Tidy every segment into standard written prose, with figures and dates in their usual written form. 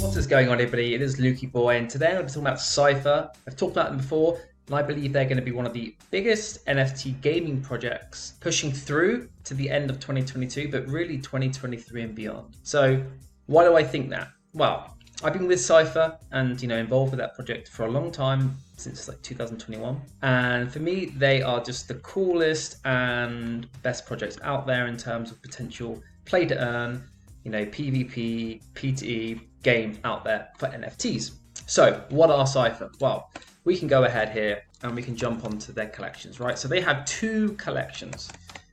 What's going on, everybody? It is Lukey Boy, and today I'm going to be talking about Sipher. I've talked about them before, and I believe they're going to be one of the biggest NFT gaming projects pushing through to the end of 2022, but really 2023 and beyond. So, why do I think that? Well, I've been with Sipher and involved with that project for a long time, since like 2021. And for me, they are just the coolest and best projects out there in terms of potential play to earn, PvP, P2E game out there for NFTs. So what are Sipher? Well, we can go ahead here and we can jump onto their collections, right? So they have two collections.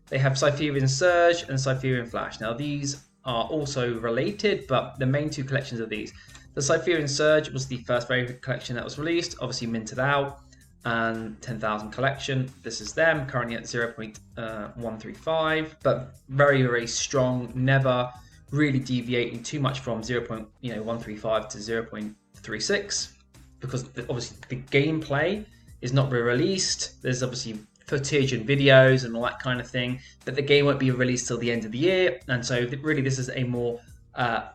They have Sipher Surge and Sipher Flash. Now these are also related, but the main two collections are these. The Sipher Surge was the first variant collection that was released, obviously minted out, and 10,000 collection. This is them, currently at 0.135, but very, very strong, never really deviating too much from 0.135 to 0.36, because obviously the gameplay is not re-released. There's obviously footage and videos and all that kind of thing, but the game won't be released till the end of the year, and so really this is a more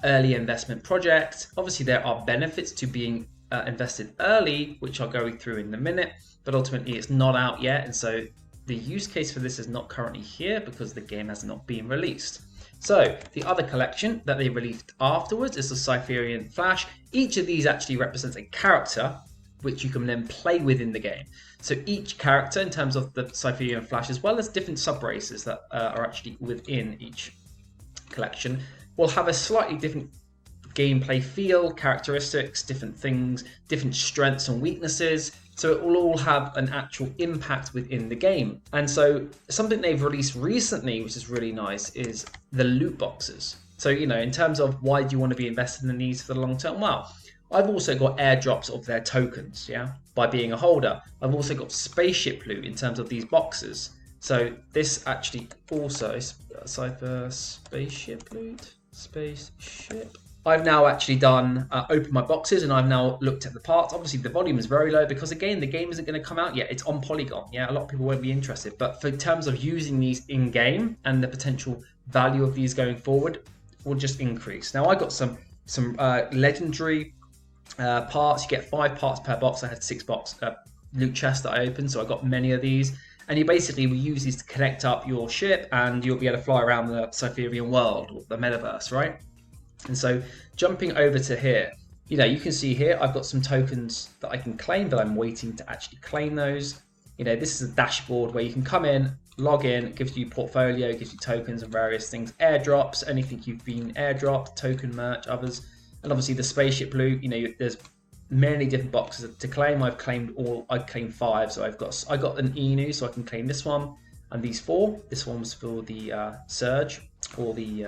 early investment project. Obviously there are benefits to being invested early, which I'll go through in a minute, but ultimately it's not out yet, and so the use case for this is not currently here because the game has not been released. So the other collection that they released afterwards is the Sipher Flash. Each of these actually represents a character which you can then play within the game. So each character, in terms of the Sipher Flash, as well as different sub-races that are actually within each collection, will have a slightly different gameplay feel, characteristics, different things, different strengths and weaknesses. So it will all have an actual impact within the game. And so something they've released recently, which is really nice, is the loot boxes. So, in terms of why do you want to be invested in these for the long term? Well, I've also got airdrops of their tokens, by being a holder. I've also got spaceship loot in terms of these boxes. So this actually also is Sipher spaceship loot, spaceship. I've now actually done opened my boxes, and I've now looked at the parts. Obviously the volume is very low because again the game isn't going to come out yet. It's on Polygon. A lot of people won't be interested, but for terms of using these in game and the potential value of these going forward will just increase. Now I got some legendary parts. You get 5 parts per box. I had 6 box loot chests that I opened, so I got many of these. And you basically will use these to connect up your ship, and you'll be able to fly around the Sipher world or the metaverse, right? And so jumping over to here, you can see here I've got some tokens that I can claim, but I'm waiting to actually claim those. This is a dashboard where you can come in, log in, it gives you portfolio, gives you tokens and various things, airdrops, anything you've been airdropped, token merch, others, and obviously the spaceship loot. There's many different boxes to claim. I've claimed 5, so I got an Inu, so I can claim this one and these 4. This one was for the Surge or the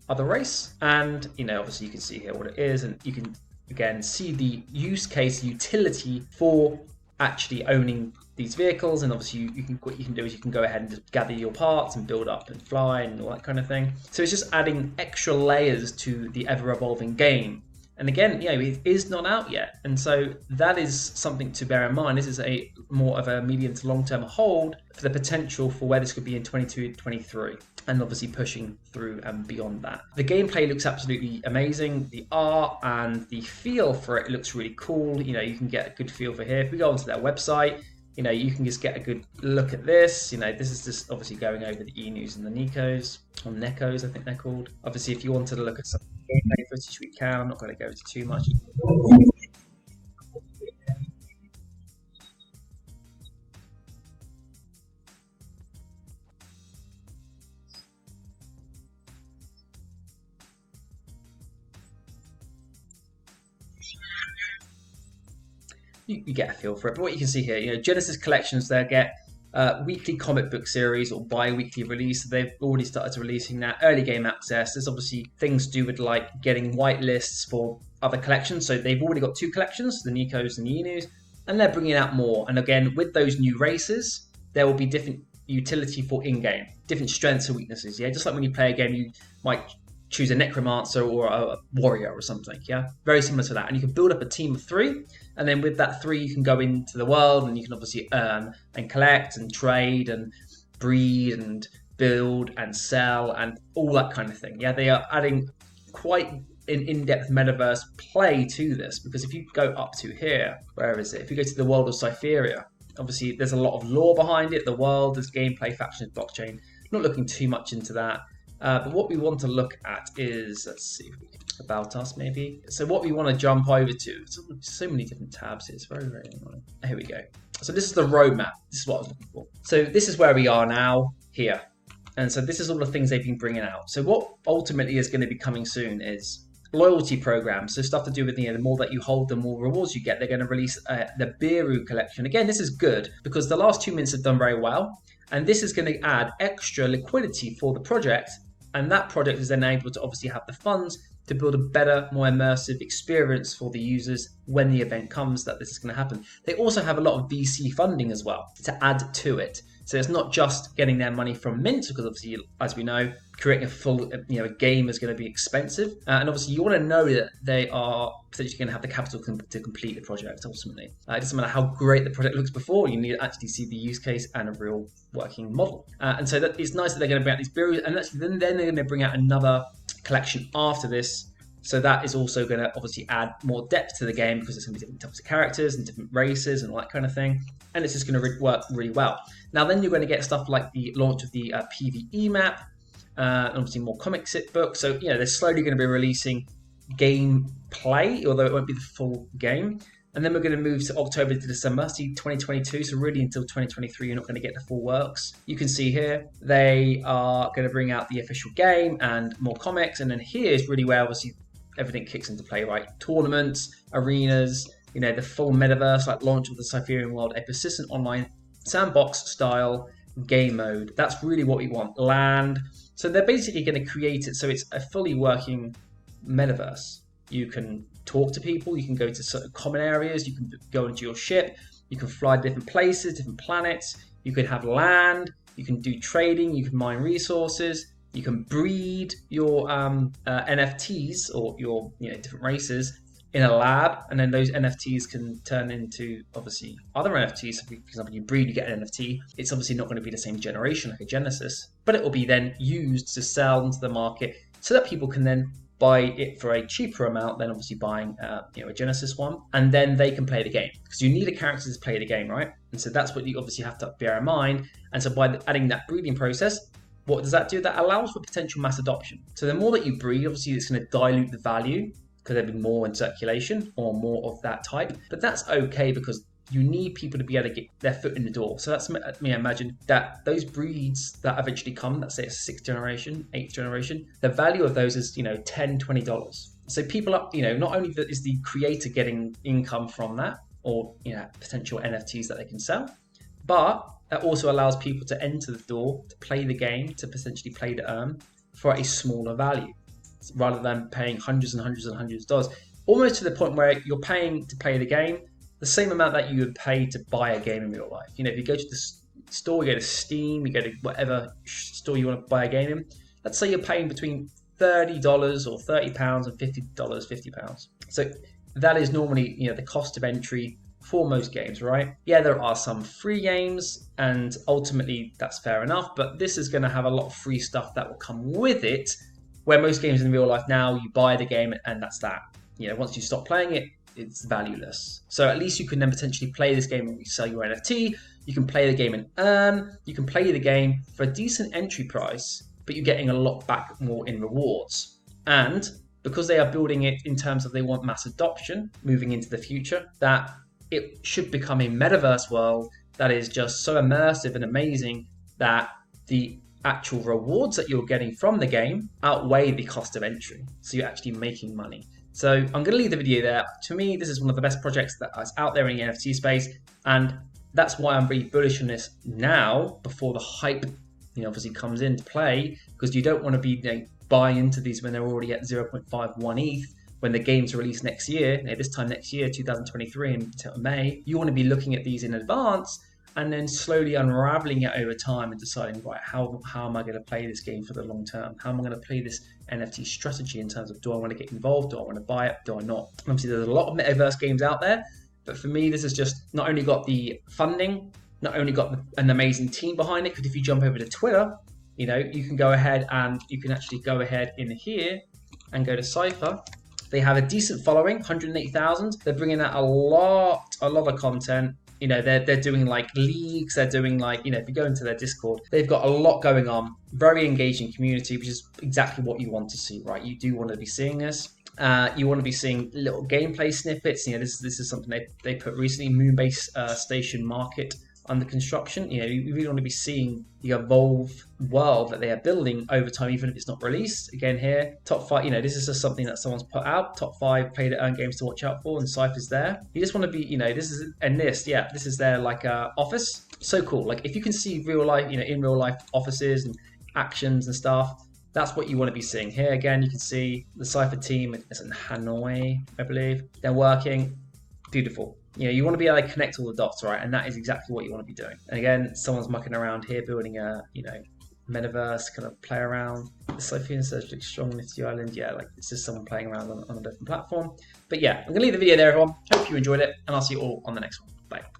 other race, and obviously you can see here what it is, and you can again see the use case utility for actually owning these vehicles. And obviously what you can do is you can go ahead and just gather your parts and build up and fly and all that kind of thing. So it's just adding extra layers to the ever evolving game. And again, it is not out yet, and so that is something to bear in mind. This is a more of a medium to long-term hold for the potential for where this could be in 22, 23, and obviously pushing through and beyond that. The gameplay looks absolutely amazing. The art and the feel for it looks really cool. You can get a good feel for here. If we go onto their website, you can just get a good look at this. This is just obviously going over the Enus and the Nikos, or Nekos, I think they're called. Obviously, if you wanted to look at some gameplay footage, we can. I'm not going to go into too much. You get a feel for it, but what you can see here, Genesis collections, they get weekly comic book series or bi-weekly release. They've already started releasing that. Early game access. There's obviously things to do with like getting white lists for other collections. So they've already got 2 collections, the Nikos and the Inus, and they're bringing out more. And again, with those new races, there will be different utility for in-game, different strengths and weaknesses. Just like when you play a game, you might choose a necromancer or a warrior or something. Very similar to that. And you can build up a team of 3, and then with that 3 you can go into the world, and you can obviously earn and collect and trade and breed and build and sell and all that kind of thing. They are adding quite an in-depth metaverse play to this, because if you go up to here, where is it? If you go to the world of Sipher, obviously there's a lot of lore behind it, the world, there's gameplay, factions, blockchain. Not looking too much into that. But what we want to look at is, let's see, about us maybe. So what we want to jump over to, so many different tabs here, it's very, very annoying. Here we go. So this is the roadmap. This is what I was looking for. So this is where we are now, here. And so this is all the things they've been bringing out. So what ultimately is going to be coming soon is loyalty programs. So stuff to do with, the more that you hold, the more rewards you get. They're going to release the Biru collection. Again, this is good because the last 2 minutes have done very well. And this is going to add extra liquidity for the project. And that project is then able to obviously have the funds to build a better, more immersive experience for the users when the event comes that this is going to happen. They also have a lot of VC funding as well to add to it. So it's not just getting their money from Mint, because obviously, as we know, creating a full game is going to be expensive. And obviously you want to know that they are potentially going to have the capital to complete the project ultimately. It doesn't matter how great the project looks before, you need to actually see the use case and a real working model. And so it's nice that they're going to bring out these bureaus, and then they're going to bring out another collection after this. So that is also going to obviously add more depth to the game, because there's going to be different types of characters and different races and all that kind of thing. And it's just going to work really well. Now then you're going to get stuff like the launch of the PvE map, and obviously more comic sit books. So they're slowly going to be releasing gameplay, although it won't be the full game. And then we're going to move to October to December, see 2022. So really until 2023, you're not going to get the full works. You can see here, they are going to bring out the official game and more comics. And then here's really where obviously everything kicks into play, right? Tournaments, arenas, the full metaverse, like launch of the Sipher world, a persistent online sandbox style game mode. That's really what we want. Land. So they're basically going to create it so it's a fully working metaverse. You can talk to people, you can go to certain common areas, you can go into your ship, you can fly to different places, different planets, you can have land, you can do trading, you can mine resources, you can breed your NFTs or your different races in a lab, and then those NFTs can turn into obviously other NFTs. So for example, you breed, you get an NFT. It's obviously not going to be the same generation like a Genesis, but it will be then used to sell into the market so that people can then buy it for a cheaper amount than obviously buying a Genesis one, and then they can play the game, because you need a character to play the game, right? And so that's what you obviously have to bear in mind. And so by adding that breeding process, what does that do? That allows for potential mass adoption. So the more that you breed, obviously it's going to dilute the value, because there'll be more in circulation or more of that type. But that's okay, because you need people to be able to get their foot in the door. So that's me. Imagine that those breeds that eventually come, let's say it's 6th generation, 8th generation, the value of those is $10, $20. So people are, not only is the creator getting income from that, or potential NFTs that they can sell, but that also allows people to enter the door, to play the game, to potentially play to earn for a smaller value, rather than paying hundreds and hundreds and hundreds of dollars, almost to the point where you're paying to play the game the same amount that you would pay to buy a game in real life. If you go to the store, you go to Steam, you go to whatever store you want to buy a game in, let's say you're paying between $30 or £30 and $50, £50. So that is normally, the cost of entry for most games, right? Yeah, there are some free games, and ultimately that's fair enough, but this is going to have a lot of free stuff that will come with it, where most games in real life now, you buy the game and that's that. Once you stop playing it, it's valueless. So at least you can then potentially play this game and sell your NFT. You can play the game and earn. You can play the game for a decent entry price, but you're getting a lot back more in rewards. And because they are building it in terms of they want mass adoption moving into the future, that it should become a metaverse world that is just so immersive and amazing that the actual rewards that you're getting from the game outweigh the cost of entry. So you're actually making money. So I'm going to leave the video there. To me, this is one of the best projects that is out there in the NFT space, and that's why I'm really bullish on this now, before the hype, obviously comes into play, because you don't want to be buying into these when they're already at 0.51 ETH. When the game's released next year, this time next year, 2023 in May, you want to be looking at these in advance and then slowly unraveling it over time and deciding, right, how am I going to play this game for the long term? How am I going to play this NFT strategy in terms of, do I want to get involved? Do I want to buy it? Do I not? Obviously, there's a lot of metaverse games out there, but for me, this has just not only got the funding, not only got an amazing team behind it, because if you jump over to Twitter, you can go ahead and you can actually go ahead in here and go to Sipher They have a decent following, 180,000. They're bringing out a lot of content. You know, they're doing like leagues, they're doing like, you know, if you go into their Discord, they've got a lot going on, very engaging community, which is exactly what you want to see, right? You do want to be seeing this. You want to be seeing little gameplay snippets. You know, this is something they put recently, Moonbase Station Market under construction. You know, you really want to be seeing the evolve world that they are building over time, even if it's not released. Again, here, top 5, you know, this is just something that someone's put out, top 5 play to earn games to watch out for, and Sipher's there. You just want to be, you know, this is their like office. So cool. Like if you can see real life, you know, in real life offices and actions and stuff, that's what you want to be seeing. Here again, you can see the Sipher team is in Hanoi, I believe. They're working. Beautiful. You know, you want to be able to connect all the dots, right? And that is exactly what you want to be doing. And again, someone's mucking around here, building a, you know, metaverse, kind of play around. The Sipher search looks strong on Nifty Island. Yeah, like it's just someone playing around on a different platform. But yeah, I'm going to leave the video there, everyone. Hope you enjoyed it, and I'll see you all on the next one. Bye.